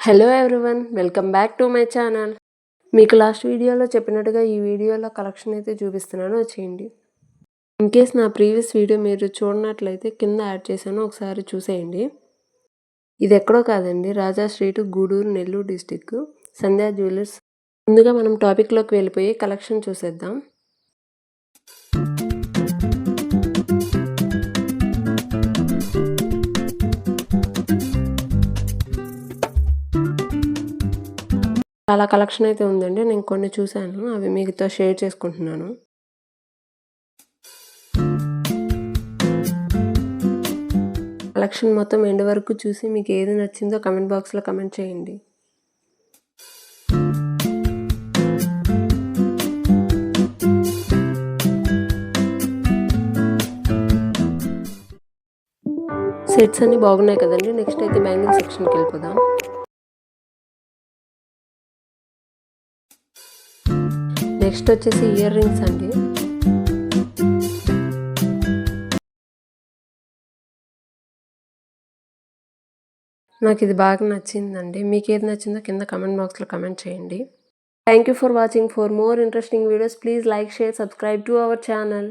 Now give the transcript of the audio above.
Hello everyone, welcome back to my channel. మీకు last వీడియోలో చెప్పినట్టుగా ఈ వీడియోలో కలెక్షన్ అయితే చూపిస్తున్నాను, వచ్చేయండి. ఇన్కేస్ నా ప్రీవియస్ వీడియో మీరు చూడనట్లయితే కింద యాడ్ చేశాను, ఒకసారి చూసేయండి. ఇది ఎక్కడో కాదండి, రాజా స్ట్రీట్, గూడూరు, నెల్లూరు డిస్టిక్, సంధ్యా జ్యువెలర్స్. ముందుగా మనం టాపిక్లోకి వెళ్ళిపోయి కలెక్షన్ చూసేద్దాం. చాలా కలెక్షన్ అయితే ఉందండి. నేను కొన్ని చూశాను, అవి మీతో షేర్ చేసుకుంటున్నాను. కలెక్షన్ మొత్తం ఎండ్ వరకు చూసి మీకు ఏది నచ్చిందో కమెంట్ బాక్స్లో కమెంట్ చేయండి. సెట్స్ అన్నీ బాగున్నాయి కదండి. నెక్స్ట్ అయితే బ్యాంగిల్ సెక్షన్కి వెళ్ళిపోదాం. నెక్స్ట్ వచ్చేసి ఇయర్ రింగ్స్ అండి. నాకు ఇది బాగా నచ్చిందండి. మీకు ఏది నచ్చిందో కింద కమెంట్ బాక్స్లో కమెంట్ చేయండి. Thank you for watching. For more interesting videos please like, share, subscribe to our channel.